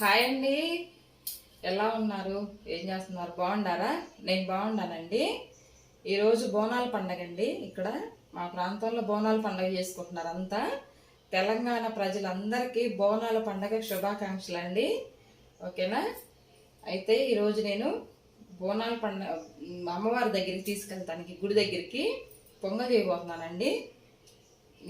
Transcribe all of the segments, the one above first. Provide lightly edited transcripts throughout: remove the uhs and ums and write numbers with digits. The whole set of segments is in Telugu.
హాయ్ అండి, ఎలా ఉన్నారు? ఏం చేస్తున్నారు? బాగున్నారా? నేను బాగున్నానండి. ఈరోజు బోనాల పండగ అండి. ఇక్కడ మా ప్రాంతంలో బోనాల పండగ చేసుకుంటున్నారు అంతా. తెలంగాణ ప్రజలందరికీ బోనాల పండగ శుభాకాంక్షలు అండి. ఓకేనా? అయితే ఈరోజు నేను బోనాల పండగ అమ్మవారి దగ్గరికి తీసుకెళ్తానికి గుడి దగ్గరికి పొంగల్ చేయబోతున్నానండి.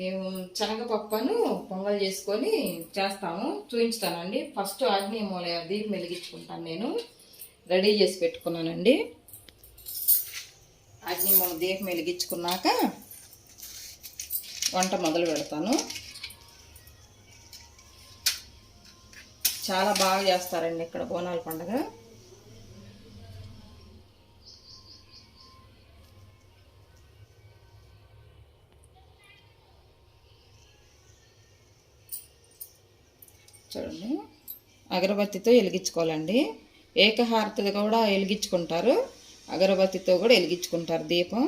మేము శనగపప్పును పొంగల్ చేసుకొని చేస్తాము, చూపించుతానండి. ఫస్ట్ ఆగ్నేయ మూల దీపం వెలిగించుకుంటాను. నేను రెడీ చేసి పెట్టుకున్నానండి. ఆగ్నేయ మూల దీపం వెలిగించుకున్నాక వంట మొదలు పెడతాను. చాలా బాగా చేస్తారండి ఇక్కడ బోనాల పండుగ. చూడండి, అగరబత్తితో వెలిగించుకోవాలండి. ఏకహారతి కూడా వెలిగించుకుంటారు, అగరబత్తితో కూడా వెలిగించుకుంటారు దీపం.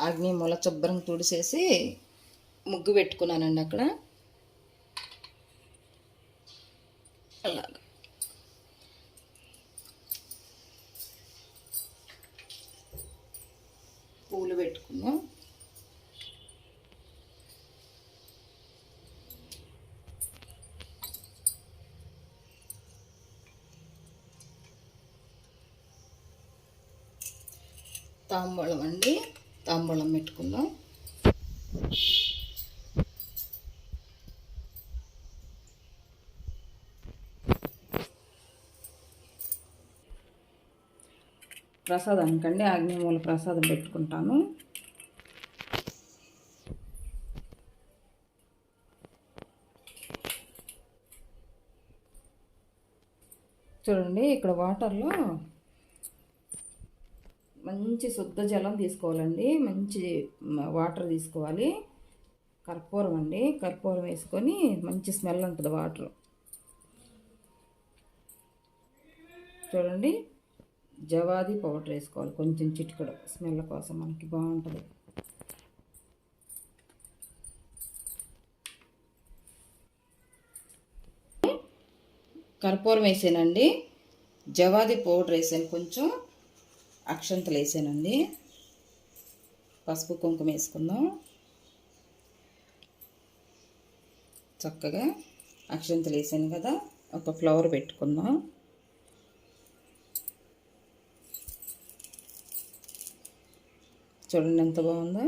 అగ్ని మూల శుభ్రం తుడిసేసి ముగ్గు పెట్టుకున్నానండి అక్కడ. అలాగా పూలు పెట్టుకున్నాం. తాంబూలం అండి, తాంబూలం పెట్టుకుందాం. ప్రసాదానికండి ఆగ్నేయమూల ప్రసాదం పెట్టుకుంటాను. చూడండి, ఇక్కడ వాటర్లో మంచి శుద్ధ జలం తీసుకోవాలండి. మంచి వాటర్ తీసుకోవాలి. కర్పూరం అండి, కర్పూరం వేసుకొని మంచి స్మెల్ ఉంటుంది వాటర్. చూడండి, జవాది పౌడర్ వేసుకోవాలి కొంచెం, చిటికెడు స్మెల్ కోసం, మనకి బాగుంటుంది. కర్పూరం వేసానండి, జవాది పౌడర్ వేసాను, కొంచెం అక్షంతలు వేసానండి. పసుపు కుంకుమ వేసుకుందాం. చక్కగా అక్షంతలు వేసాను కదా, ఒక ఫ్లవర్ పెట్టుకుందాం. చూడండి ఎంత బాగుందో.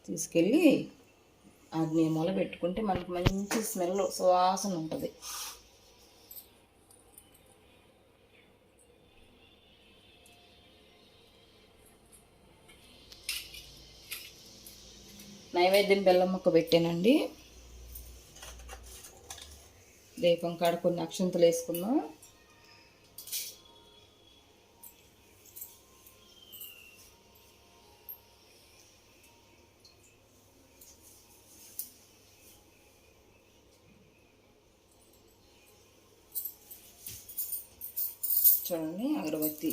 తీసుకెళ్ళి ఆగ్నేయ మూల పెట్టుకుంటే మనకి మంచి స్మెల్, సువాసన ఉంటుంది. నైవేద్యం బెల్లం ముక్క పెట్టానండి. దీపం కాడ కొన్ని అక్షంతలు వేసుకుందాం. చూడండి, అగరబత్తి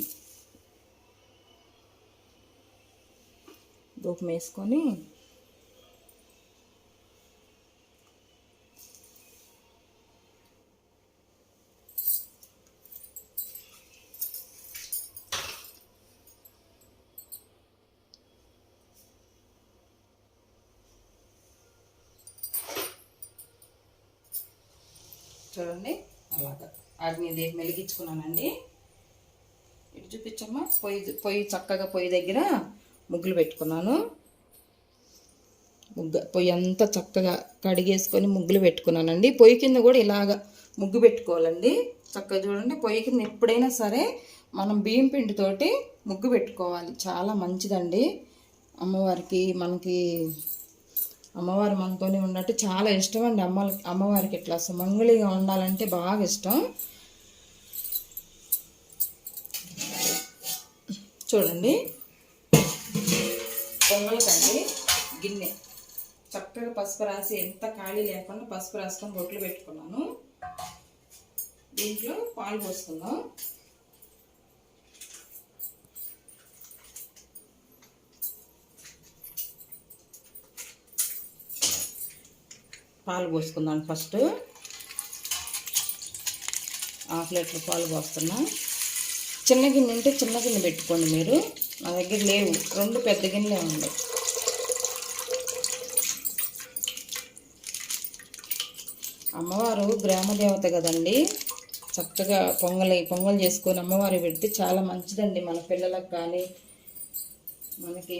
ధూపం వేసుకొని చూడండి అలాగా ఆగ్నేయ దీపం వెలిగించుకున్నానండి. ఇటు చూపించమ్మా. పొయ్యి చక్కగా పొయ్యి దగ్గర ముగ్గులు పెట్టుకున్నాను. పొయ్యి అంతా చక్కగా కడిగేసుకొని ముగ్గులు పెట్టుకున్నానండి. పొయ్యి కింద కూడా ఇలాగ ముగ్గు పెట్టుకోవాలండి. చక్కగా చూడండి, పొయ్యి కింద ఎప్పుడైనా సరే మనం బియ్యం పిండితోటి ముగ్గు పెట్టుకోవాలి. చాలా మంచిదండి. అమ్మవారికి, మనకి అమ్మవారు మనతోనే ఉన్నట్టు చాలా ఇష్టం అండి. అమ్మవారికి ఇట్లా సుమంగళిగా ఉండాలంటే బాగా ఇష్టం. చూడండి, పొంగల్కండి గిన్నె చక్కగా పసుపు రాసి, ఎంత ఖాళీ లేకుండా పసుపు రాసుకొని బొట్లు పెట్టుకున్నాను. దీంట్లో పాలు పోసుకుందాం. పాలు పోసుకుందాం. ఫస్ట్ 1/2 లీటర్ పాలు పోస్తున్నా. చిన్న గిన్నె ఉంటే చిన్న గిన్నె పెట్టుకోండి మీరు. నా దగ్గర లేవు, 2 పెద్ద గిన్నెలే ఉన్నాయి. అమ్మవారు గ్రామ దేవత కదండి. చక్కగా పొంగల్ చేసుకొని అమ్మవారి పెడితే చాలా మంచిదండి, మన పిల్లలకు కానీ మనకి.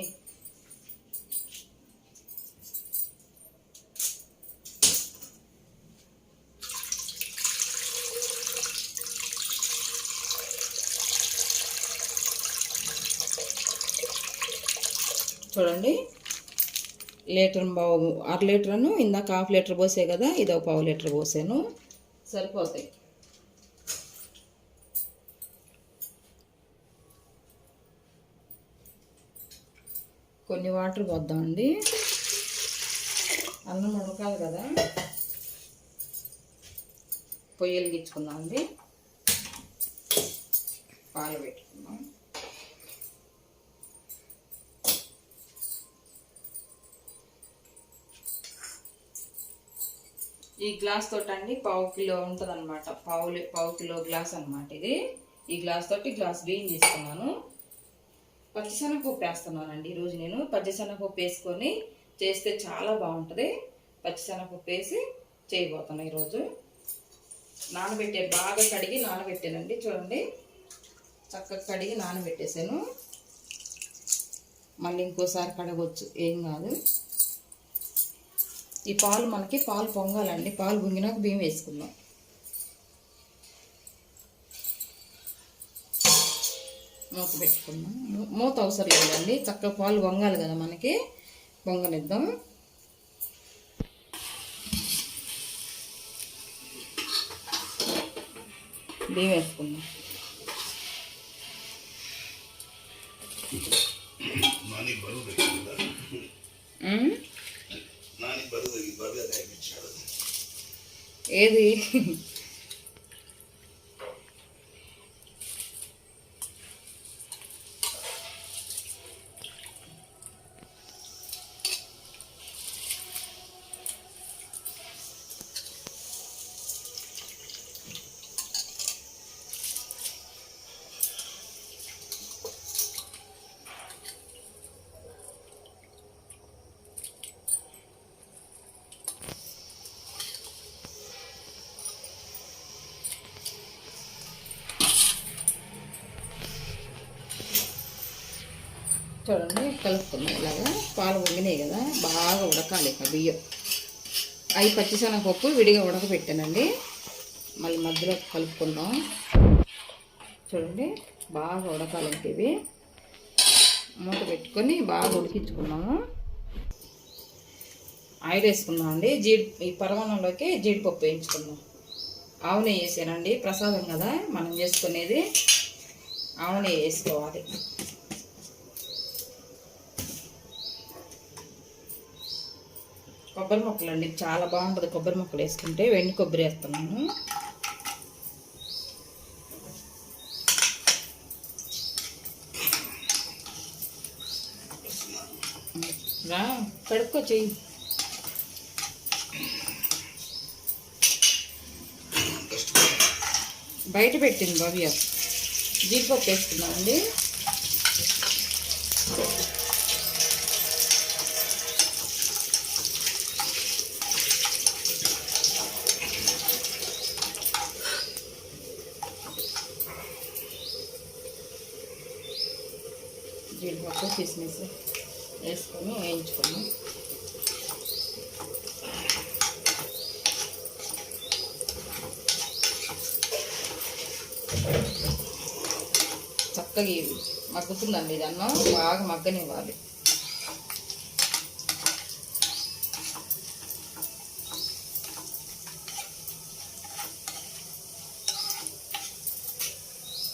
చూడండి, 1.5 లీటర్ 1/2 లీటర్ను ఇందాక 1/2 లీటర్ పోసే కదా, ఇది 1/4 లీటర్ పోసాను, సరిపోతాయి. కొన్ని వాటర్ పోద్దామండి, అన్నం ఉడకాలి కదా. పొయ్యి వెలిగించుకుందామండి, పాలు పెట్టుకుందాం. ఈ గ్లాస్ తోటి అండి 1/2 కిలో ఉంటుంది అనమాట. పావు కిలో గ్లాస్ అనమాట ఇది. ఈ గ్లాస్ తోటి గ్లాస్ బియ్యం తీసుకున్నాను. పచ్చిశనగపప్పు వేస్తున్నానండి ఈరోజు నేను. పచ్చిశనగపప్పు వేసుకొని చేస్తే చాలా బాగుంటుంది. పచ్చిశనగపప్పు వేసి చేయబోతున్నాను ఈరోజు. బాగా కడిగి నానబెట్టానండి. చూడండి, చక్కగా కడిగి నానబెట్టేసాను. మళ్ళీ ఇంకోసారి కడగవచ్చు, ఏం కాదు. ఈ పాలు పాలు పొంగాలండి. పాలు పొంగినాక బియ్యం వేసుకుందాం. మూత పెట్టుకుందాం. మూత అవసరం లేదండి, చక్కగా పాలు పొంగాలి కదా మనకి. పొంగనిద్దాం. బియ్యం వేసుకుందాం. ఏది చూడండి, కలుపుకున్నాం. ఇలాగా పాలు పొంగినాయి కదా, బాగా ఉడకాలి ఇక బియ్యం. అవి పచ్చిశనగపప్పు విడిగా ఉడకబెట్టానండి. మళ్ళీ మధ్యలో కలుపుకుందాం. చూడండి, బాగా ఉడకాలి ఇవి. మూత పెట్టుకొని బాగా ఉడికించుకున్నాము. ఆయిల్ వేసుకున్నామండి. ఈ పరమాన్నంలోకి జీడిపప్పు వేయించుకుందాం. ఆవు నెయ్యి వేసానండి, ప్రసాదం కదా మనం చేసుకునేది. ఆవు నెయ్యి వేసుకోవాలి. కొబ్బరి ముక్కలు అండి, చాలా బాగుంటుంది కొబ్బరి ముక్కలు వేసుకుంటే. వెండి కొబ్బరి వేస్తున్నాను. కడుక్కో చెయ్యి. బయట పెట్టింది భవ్య. జీడిపప్పు వేసుకున్నామండి. జీడిపప్పు కిస్మిస్ వేసుకొని వేయించుకున్నాం. చక్కగా మగ్గుతుందండి ఇది. అన్నం బాగా మగ్గనివ్వాలి.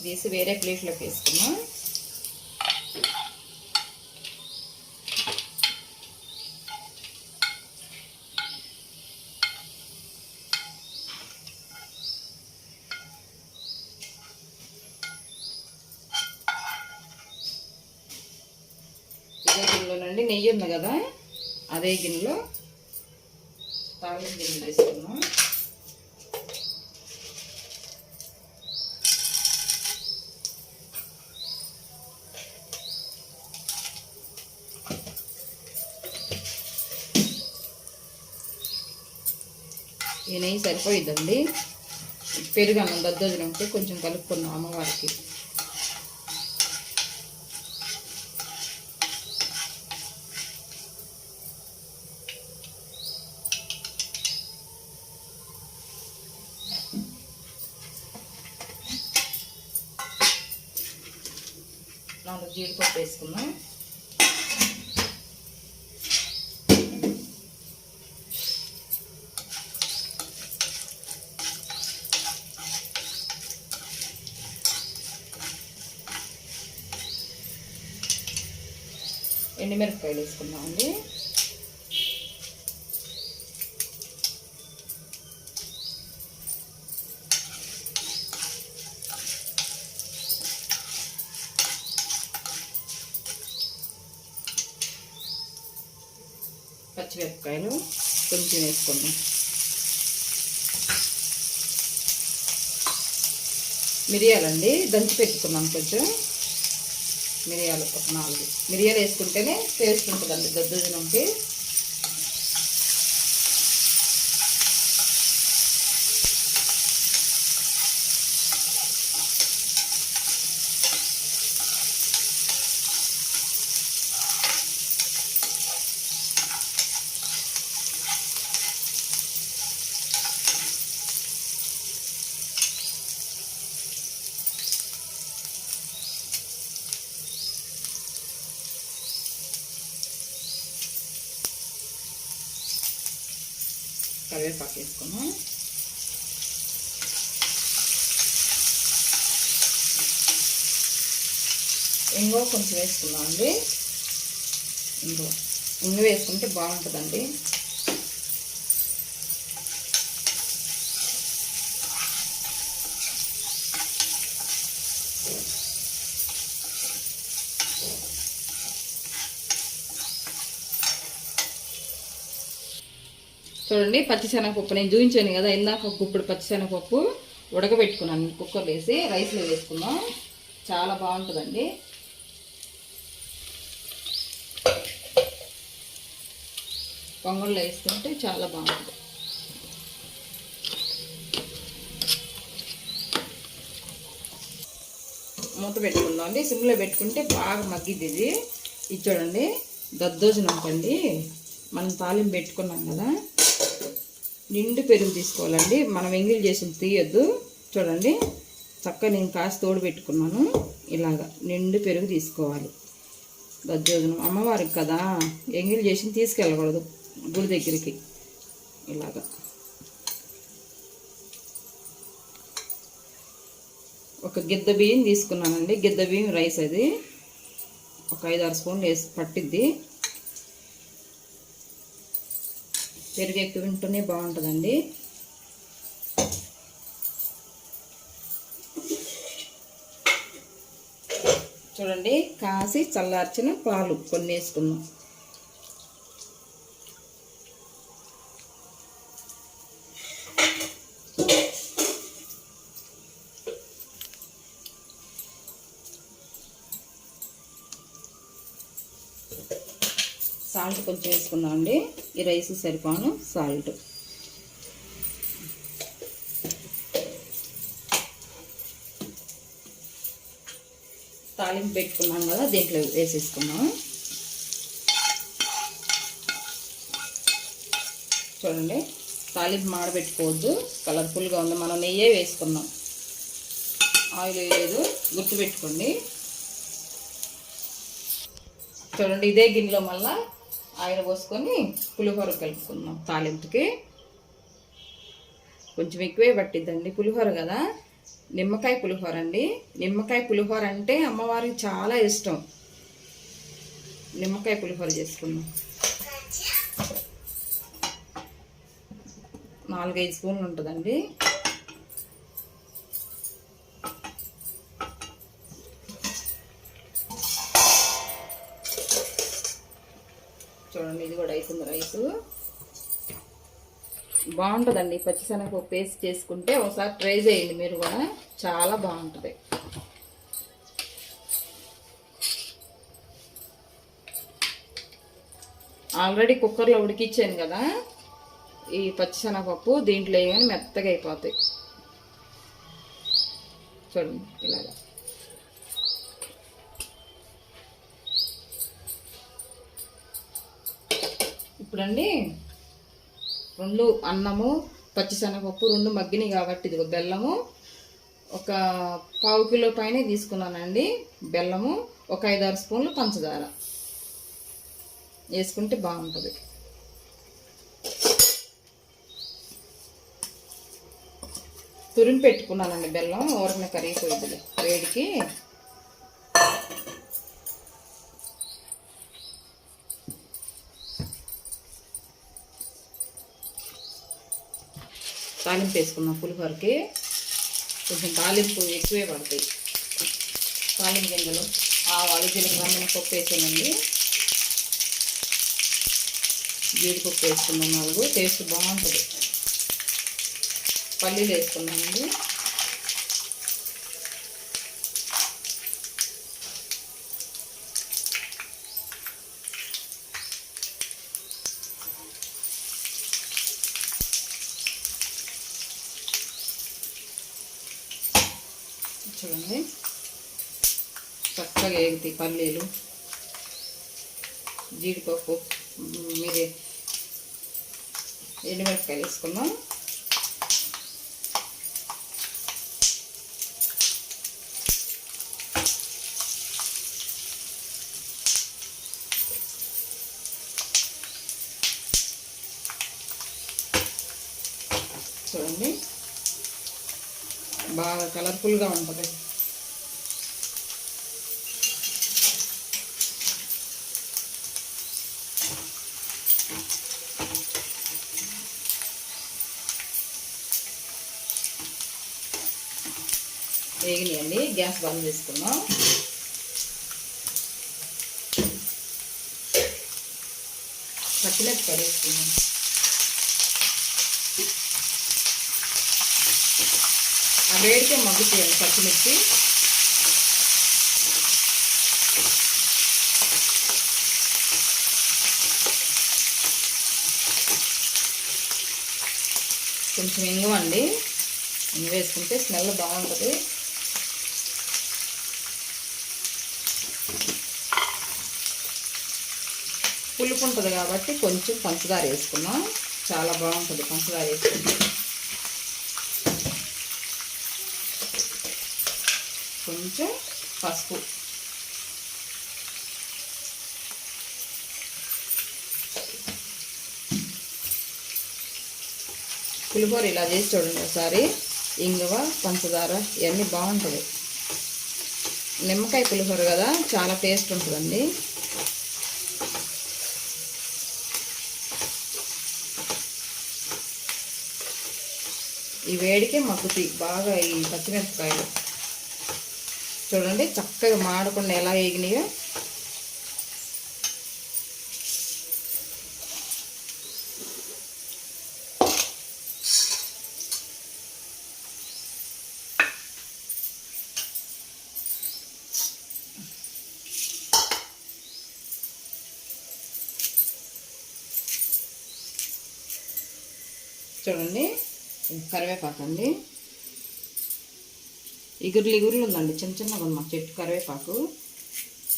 తీసి వేరే ప్లేట్లోకి వేసుకున్నాం. ఇదే గిన్నెలోనండి నెయ్యి ఉంది కదా, అదే గిన్నెలో తాలింపు గింజలు వేసుకున్నాం. ఈ నెయ్యి సరిపోయిద్దండి. పెరుగు అన్నం దద్దోజనం ఉంటే కొంచెం కలుపుకున్నాం అమ్మవారికి. నాలుగు జీడిపప్పు వేసుకున్నాం. ఎండుమిరపకాయలు వేసుకున్నామండి. పచ్చిమిరపకాయలు కొంచెం వేసుకున్నాం. మిరియాలండి దంచి పెట్టుకున్నాం. కొంచెం మిరియాలు ఒక 4 మిరియాలు వేసుకుంటేనే టేస్ట్ ఉంటుందండి దద్దోజనంకి. కరివేపాకు వేసుకున్నాం. ఇంగువ కొంచెం వేసుకున్నాం అండి. ఇంగువ వేసుకుంటే బాగుంటుందండి. చూడండి పచ్చిశనగపప్పు నేను చూపించాను కదా ఇందాక. ఒక గుప్పుడు పచ్చిశనగపప్పు ఉడకబెట్టుకున్నాను కుక్కర్లో వేసి. రైస్లో వేసుకున్నాం. చాలా బాగుంటుందండి. పొంగల్లో వేసుకుంటే చాలా బాగుంటుంది. మూత పెట్టుకుందాం అండి. సిమ్లో పెట్టుకుంటే బాగా మగ్గిద్ది ఇది. ఇది చూడండి దద్దోజనం కండి. మనం తాలింపు పెట్టుకున్నాం కదా, నిండు పెరుగు తీసుకోవాలండి. మనం ఎంగిల్ చేసింది తీయొద్దు. చూడండి చక్కగా నేను కాసి తోడు పెట్టుకున్నాను. ఇలాగా నిండు పెరుగు తీసుకోవాలి. దద్దోజనం అమ్మవారికి కదా, ఎంగిల్ చేసింది తీసుకెళ్ళకూడదు గుడి దగ్గరికి. ఇలాగా ఒక గిద్ద బియ్యం తీసుకున్నానండి. గిద్ద బియ్యం రైస్ అది ఒక 5-6 స్పూన్లు వేసి పట్టిద్ది. పెరుగు ఎక్కువ వింటూనే బాగుంటుందండి. చూడండి కాసి చల్లార్చిన పాలు కొన్ని వేసుకున్నాం. సాల్ట్ కొంచెం వేసుకుందామండి. ఈ రైస్ సరిపోను సాల్ట్. తాలింపు పెట్టుకున్నాం కదా దీంట్లో వేసేసుకున్నాం. చూడండి తాలింపు మాడబెట్టుకోవద్దు, కలర్ఫుల్గా ఉంది. మనం నెయ్యే వేసుకున్నాం, ఆయిల్ వేయలేదు, గుర్తుపెట్టుకోండి. చూడండి ఇదే గిన్నెలో మళ్ళీ ఆయిల్ పోసుకొని పులిహోర కలుపుకుందాం. తాలింపుకి కొంచెం ఎక్కువే పట్టిద్దండి, పులిహోర కదా. నిమ్మకాయ పులిహోర అండి. నిమ్మకాయ పులిహోర అంటే అమ్మవారికి చాలా ఇష్టం. నిమ్మకాయ పులిహోర చేసుకుందాం. 4-5 స్పూన్లు ఉంటుందండి. చూడండి ఇది కూడా అవుతుంది రైసు. బాగుంటుందండి పచ్చిశనగపప్పు పేస్ట్ చేసుకుంటే ఒకసారి ట్రై చేయండి మీరు కూడా, చాలా బాగుంటుంది. ఆల్రెడీ కుక్కర్లో ఉడికిచ్చాను కదా, ఈ పచ్చిశనగపప్పు దీంట్లో వేయగానే మెత్తగా అయిపోతాయి. చూడండి ఇలాగా. ఇప్పుడండి రెండు అన్నము పచ్చిశనగపప్పు రెండు మగ్గినాయి కాబట్టి ఇదిగో బెల్లము ఒక 1/2 కిలో పైనే తీసుకున్నానండి. బెల్లము ఒక 5-6 స్పూన్లు పంచదార వేసుకుంటే బాగుంటుంది. తురిమి పెట్టుకున్నానండి బెల్లం, ఊరకనే కరిగిపోయింది వేడికి. తాలింపు వేసుకున్నాం. పులిహోరకి కొంచెం తాలింపు ఎక్కువే పడతాయి. తాలింపు గింజలు, ఆవాలు, జీలకర్ర, మినపప్పు వేసానండి. జీడిపప్పు వేసుకున్నాం 4, టేస్ట్ బాగుంటుంది. పల్లీలు వేసుకున్నామండి. చూడండి చక్కగా ఎగుతాయి పల్లీలు, జీడిపప్పు, మీరే ఎండుమిరపకాయలు వేసుకుందాం. చూడండి బాగా కలర్ఫుల్గా ఉంటుంది. వేగినాయండి, గ్యాస్ బంద్ చేసుకున్నాం. పచ్చిమిరపకాయ వేసుకున్నాం. ఆ వేడికే మగ్గుతాయండి పచ్చిమిర్చి. కొంచెం ఇంగువ అండి, ఇంగువ వేసుకుంటే స్మెల్ బాగుంటుంది. పులుపు ఉంటుంది కాబట్టి కొంచెం పంచదార వేసుకున్నాం, చాలా బాగుంటుంది పంచదార వేసుకుంటే. కొంచెం పసుపు, పులిహోర ఇలా చేసి చూడండి ఒకసారి. ఇంగువ, పంచదార ఇవన్నీ బాగుంటుంది. నిమ్మకాయ పులిహోర కదా, చాలా టేస్ట్ ఉంటుందండి. ఈ వేడికే మగ్గుతాయి బాగా ఈ పచ్చిమిరపకాయలు. చూడండి చక్కగా మాడకుండా ఎలా వేగినాయో. చూడండి కరివేపాకు అండి, ఇగుర్లు ఉందండి, చిన్న చిన్నగా ఉంది మా చెట్టు కరివేపాకు.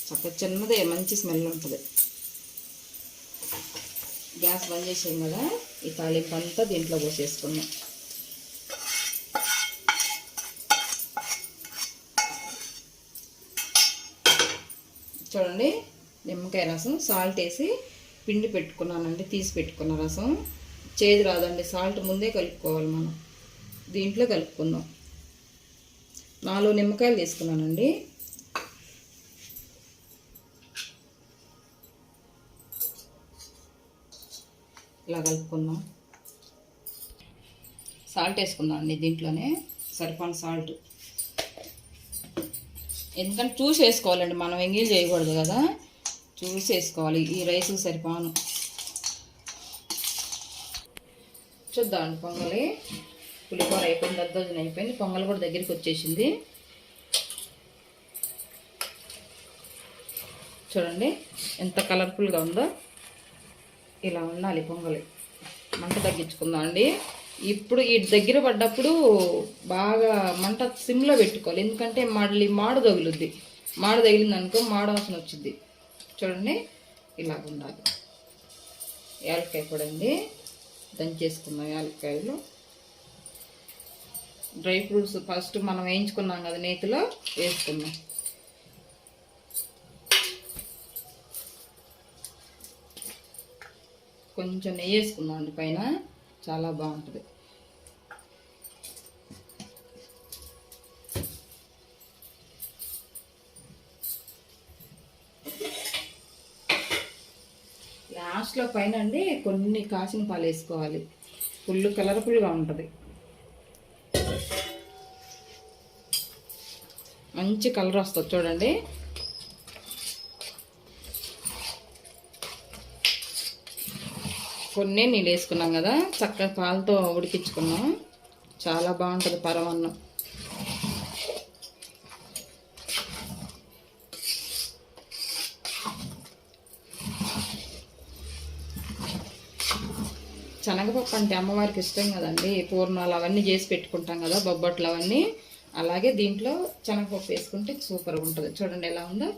చక్కగా చిన్నదే, మంచి స్మెల్ ఉంటుంది. గ్యాస్ బంద్ చేసాం కదా, ఈ తాలింపు అంతా దీంట్లో పోసేసుకున్నాం. చూడండి నిమ్మకాయ రసం, సాల్ట్ వేసి పిండి పెట్టుకున్నానండి, తీసి పెట్టుకున్న రసం. చేదు రాదండి, సాల్ట్ ముందే కలుపుకోవాలి మనం. దీంట్లో కలుపుకుందాం. 4 నిమ్మకాయలు తీసుకున్నానండి. ఇలా కలుపుకుందాం. సాల్ట్ వేసుకుందాం అండి దీంట్లోనే, సరిపడిన సాల్ట్. ఎందుకంటే చూసి వేసుకోవాలండి, మనం ఎంగిల్ చేయకూడదు కదా, చూసి వేసుకోవాలి. ఈ రైస్కి సరిపాను. చూద్దామండి పొంగలి. పులిహోర అయిపోయింది, దద్దోజనం అయిపోయింది, పొంగల్ కూడా దగ్గరికి వచ్చేసింది. చూడండి ఎంత కలర్ఫుల్గా ఉందో. ఇలా ఉండాలి పొంగలి. మంట తగ్గించుకుందాం అండి. ఇప్పుడు ఈ దగ్గర పడ్డప్పుడు బాగా మంట సిమ్లో పెట్టుకోవాలి, ఎందుకంటే మళ్ళీ మాడు తగులుద్ది. మాడు తగిలింది అనుకో మాడు వాసన వచ్చింది. చూడండి ఇలా ఉండాలి. యాలక్కాయ పొడి అండి, దంచేసుకుందాం. యాలక్కాయలు, డ్రై ఫ్రూట్స్ ఫస్ట్ మనం వేయించుకున్నాం కదా నేతిలో వేసుకుందాం. కొంచెం నెయ్యి వేసుకుందాం అండి పైన, చాలా బాగుంటుంది. లాస్ట్లో పైన అండి కొన్ని కాసిన పాలు వేసుకోవాలి, ఫుల్ కలర్ఫుల్గా ఉంటుంది. మంచి కలర్ వస్తుంది చూడండి. కొన్ని నీళ్ళు వేసుకున్నాం కదా, చక్కగా పాలతో ఉడికించుకున్నాం. చాలా బాగుంటుంది పరమాన్నం. శనగపప్పు అంటే అమ్మవారికి ఇష్టం కదండి. పూర్ణాలు అవన్నీ చేసి పెట్టుకుంటాం కదా, బొబ్బట్లు అవన్నీ. అలాగే దీంట్లో శనగపప్పు వేసుకుంటే సూపర్గా ఉంటుంది. చూడండి ఎలా ఉందో.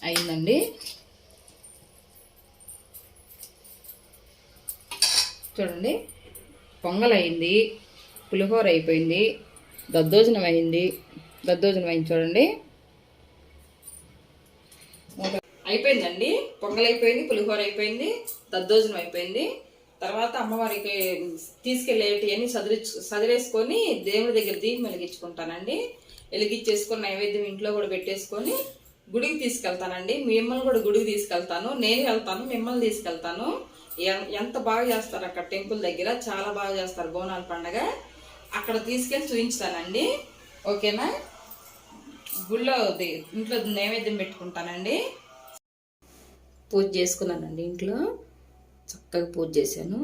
అయిందండి. చూడండి పొంగల్ అయింది, పులిహోర అయిపోయింది, దద్దోజనం అయింది. చూడండి అయిపోయిందండి. పొంగల్ అయిపోయింది, పులిహోర అయిపోయింది, దద్దోజనం అయిపోయింది. తర్వాత అమ్మవారికి తీసుకెళ్ళేటివన్నీ సదిరేసుకొని దేవుడి దగ్గర దీపం వెలిగించుకుంటానండి. వెలిగించేసుకొని నైవేద్యం ఇంట్లో కూడా పెట్టేసుకొని గుడికి తీసుకెళ్తానండి. మిమ్మల్ని కూడా గుడికి తీసుకెళ్తాను. నేను వెళ్తాను, మిమ్మల్ని తీసుకెళ్తాను. ఎంత బాగా చేస్తారు అక్కడ టెంపుల్ దగ్గర, చాలా బాగా చేస్తారు బోనాల పండగ. అక్కడ తీసుకెళ్ళి చూపించుతానండి, ఓకేనా? గుళ్ళో ఇంట్లో నైవేద్యం పెట్టుకుంటానండి. పూజ చేసుకున్నానండి, ఇంట్లో చక్కగా పూజ చేశాను.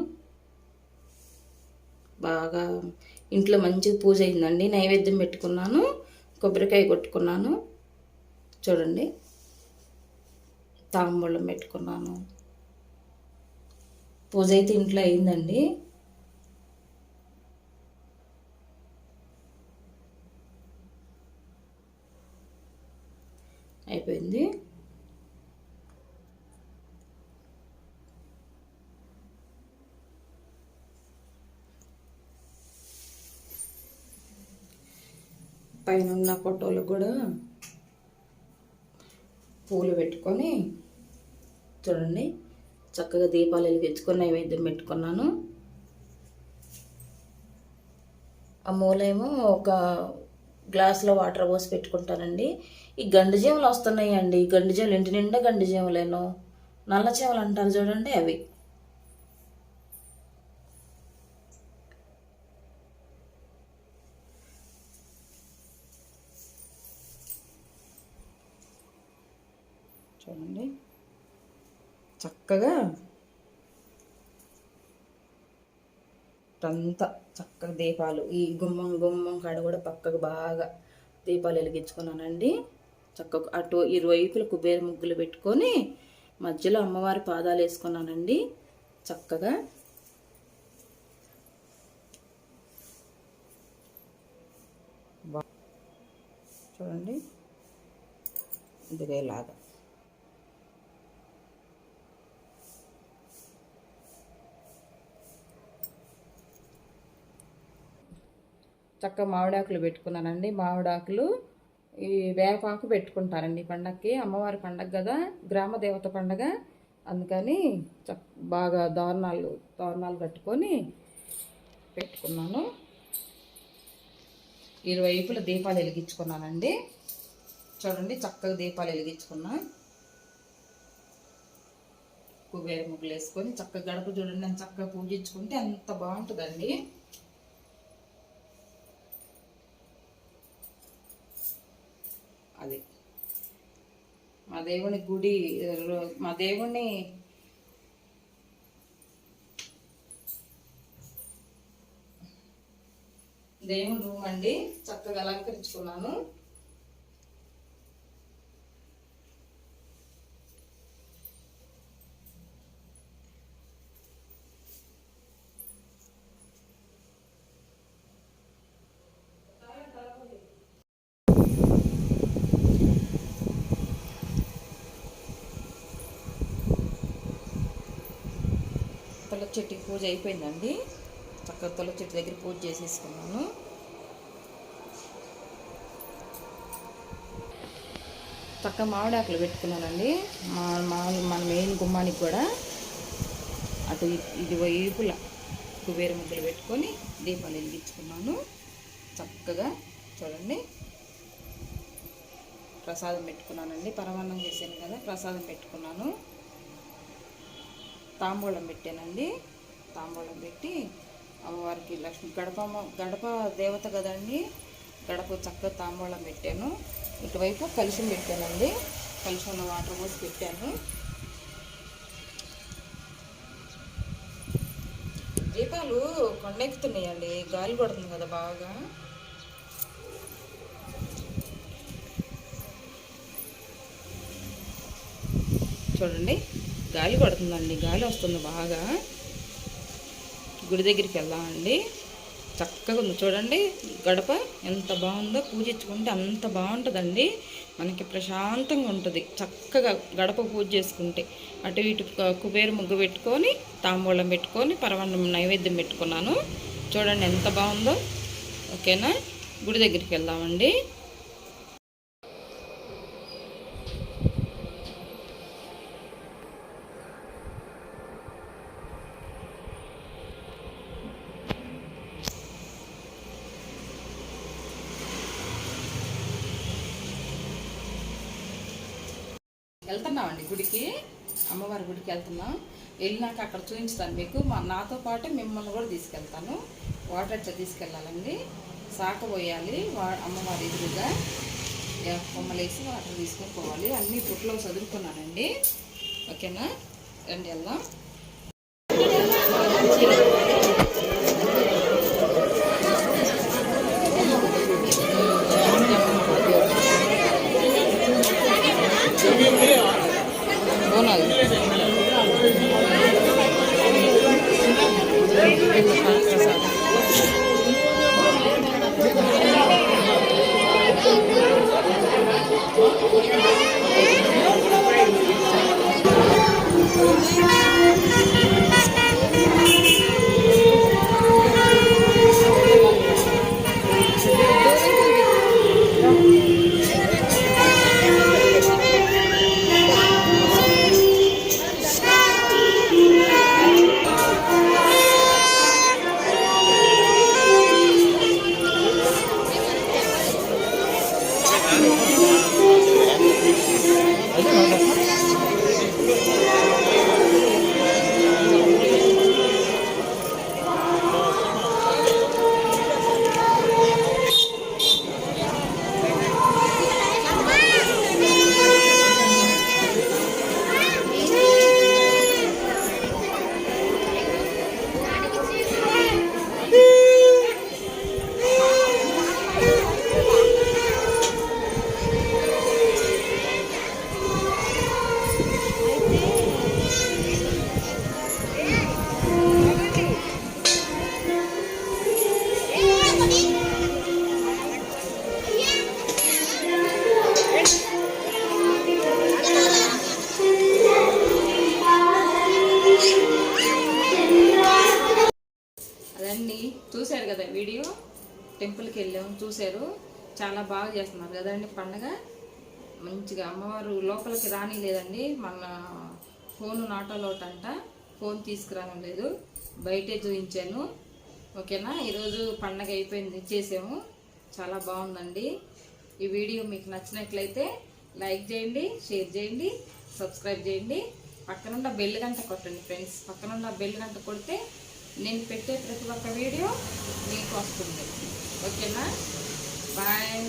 బాగా ఇంట్లో మంచిగా పూజ అయిందండి. నైవేద్యం పెట్టుకున్నాను, కొబ్బరికాయ కొట్టుకున్నాను. చూడండి తాంబూలం పెట్టుకున్నాను. పూజ అయితే ఇంట్లో అయిందండి. అయిపోయింది. పైన ఉన్న ఫోటోలు కూడా పూలు పెట్టుకొని చూడండి చక్కగా దీపాలు వెలిగించుకొని నైవేద్యం పెట్టుకున్నాను. ఆ మూలేమో ఒక గ్లాసులో వాటర్ పోసి పెట్టుకుంటానండి. ఈ గండు జీవులు వస్తున్నాయి అండి. ఈ గండు జీవులు ఇంటి నిండా గండు జీవులేను, నల్ల చేవలు అంటారు చూడండి, అవి. చూడండి చక్కగా అంతా చక్కగా దీపాలు, ఈ గుమ్మం కాడ కూడా పక్కకు బాగా దీపాలు వెలిగించుకున్నానండి. చక్కగా అటు ఇరువైపుల కుబేర ముగ్గులు పెట్టుకొని మధ్యలో అమ్మవారి పాదాలు వేసుకున్నానండి. చక్కగా చూడండి ఇదిగేలాగా. చక్కగా మామిడాకులు పెట్టుకున్నానండి. మామిడాకులు, ఈ వేపాకు పెట్టుకుంటారండి పండగకి. అమ్మవారి పండగ కదా, గ్రామ దేవత పండగ, అందుకని బాగా తోరణాలు కట్టుకొని పెట్టుకున్నాను. ఇరువైపుల దీపాలు వెలిగించుకున్నానండి. చూడండి చక్కగా దీపాలు వెలిగించుకున్నా. కుబేర ముగ్గులు వేసుకొని చక్కగా గడప చూడండి నేను చక్కగా పూజించుకుంటే అంత బాగుంటుందండి. అది మా దేవుని గుడి, మా దేవుణ్ణి దేవుని రూమ్ అండి, చక్కగా అలంకరించుకున్నాను. తులసి చెట్టుకి పూజ అయిపోయిందండి. చక్కగా తులసి చెట్టు దగ్గర పూజ చేసేసుకున్నాను. చక్కగా మామిడాకులు పెట్టుకున్నానండి. మన మెయిన్ గుమ్మానికి కూడా అటు ఇది వైపుల కుబేర ముగ్గులు పెట్టుకొని దీపాలు వెలిగించుకున్నాను. చక్కగా చూడండి, ప్రసాదం పెట్టుకున్నానండి. పరమాన్నం చేశాను కదా, ప్రసాదం పెట్టుకున్నాను. తాంబూలం పెట్టానండి. తాంబూలం పెట్టి అమ్మవారికి లక్ష్మి గడప దేవత కదండి, గడప చక్కగా తాంబూలం పెట్టాను. ఇటువైపు కలుషం పెట్టానండి. కలుషంలో వాటర్ పోసి పెట్టాను. దీపాలు కొండెక్కుతున్నాయండి, గాలి పడుతుంది కదా బాగా. చూడండి, గాలి పడుతుందండి, గాలి వస్తుంది బాగా. గుడి దగ్గరికి వెళ్దామండి. చక్కగా ఉంది చూడండి, గడప ఎంత బాగుందో. పూజించుకుంటే అంత బాగుంటుందండి, మనకి ప్రశాంతంగా ఉంటుంది. చక్కగా గడప పూజ చేసుకుంటే అటు ఇటు కుబేర ముగ్గు పెట్టుకొని తాంబూలం పెట్టుకొని పరమాన్నం నైవేద్యం పెట్టుకున్నాను. చూడండి ఎంత బాగుందో. ఓకేనా, గుడి దగ్గరికి వెళ్దామండి. వెళ్తున్నామండి గుడికి, అమ్మవారి గుడికి వెళ్తున్నాం. వెళ్ళినాక అక్కడ చూపించుతాను మీకు. నాతో పాటు మిమ్మల్ని కూడా తీసుకెళ్తాను. వాటర్ ఎట్లా తీసుకెళ్ళాలండి, సాక పోయాలి అమ్మవారి ఎదురుగా, కొమ్మలేసి వాటర్ తీసుకొని పోవాలి. అన్నీ పుట్లో చదువుకున్నానండి. ఓకేనా, రండి వెళ్దాం. చూశారు కదా వీడియో, టెంపుల్కి వెళ్ళాము చూశారు. చాలా బాగా చేస్తున్నారు కదండి పండగ. మంచిగా అమ్మవారు లోపలికి రాని లేదండి. మన ఫోన్ నాట్ అలౌట్ అంట, ఫోన్ తీసుకురావడం లేదు, బయటే చూపించాను. ఓకేనా, ఈరోజు పండగ అయిపోయింది, చేసాము. చాలా బాగుందండి. ఈ వీడియో మీకు నచ్చినట్లయితే లైక్ చేయండి, షేర్ చేయండి, సబ్స్క్రైబ్ చేయండి. పక్కనున్న బెల్ గంట కొట్టండి ఫ్రెండ్స్. పక్కనున్న బెల్ గంట కొడితే నేను పెట్టే ప్రతి ఒక్క వీడియో మీకు వస్తుంది. ఓకేనా, బాయ్.